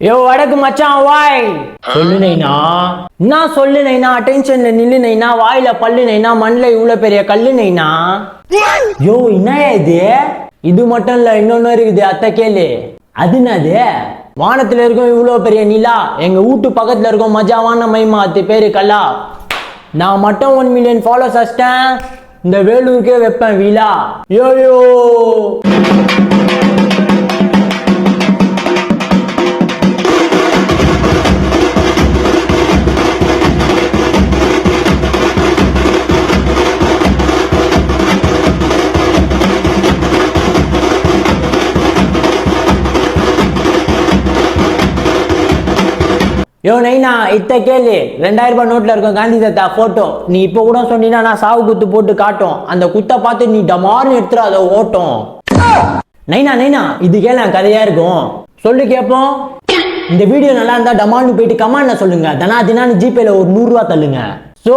யோ வடக்கு மச்சான் வாய் சொல்லு நைனா. என்ன சொல்லு நைனா, அட்டென்ஷன்ல நில்லு நைனா, வாயில பல்லு நைனா, மண்ணில் இவ்வளவு பெரிய கல்லு நைனா. யோ என்ன இது? இது மட்டும் இல்ல, இன்னொன்னு இருக்குது, அத்தை கேளு. அது என்னது? வானத்துல இருக்கும் இவ்வளவு பெரிய நிலா, எங்க வீட்டு பக்கத்துல இருக்கும் மஜாவான மைமா, அது பேரு கலா. நான் மட்டும் 1 மில்லியன் ஃபாலோஸ் அச்சிட்டேன், இந்த வேலூருக்கே வைப்பேன் விழா. யோ யோ யோ நைனா, இத்த கேளு. 2000 ரூபாய் நோட்ல இருக்கும் காந்தி தாத்தா போட்டோ. நீ இப்ப கூட சொன்னீங்கன்னா நான் சாவு குத்து போட்டு காட்டும். அந்த குத்த பார்த்து நீ டமார்னு எடுத்துற அதை ஓட்டும். நைனா நைனா, இது கேள கதையா இருக்கும், சொல்லு கேப்போம். இந்த வீடியோ நல்லா இருந்தா டமார்னு போயிட்டு கமெண்ட்ல சொல்லுங்க. தனா தினான்னு ஜிபேல ஒரு 100 ரூபாய் தள்ளுங்க. சோ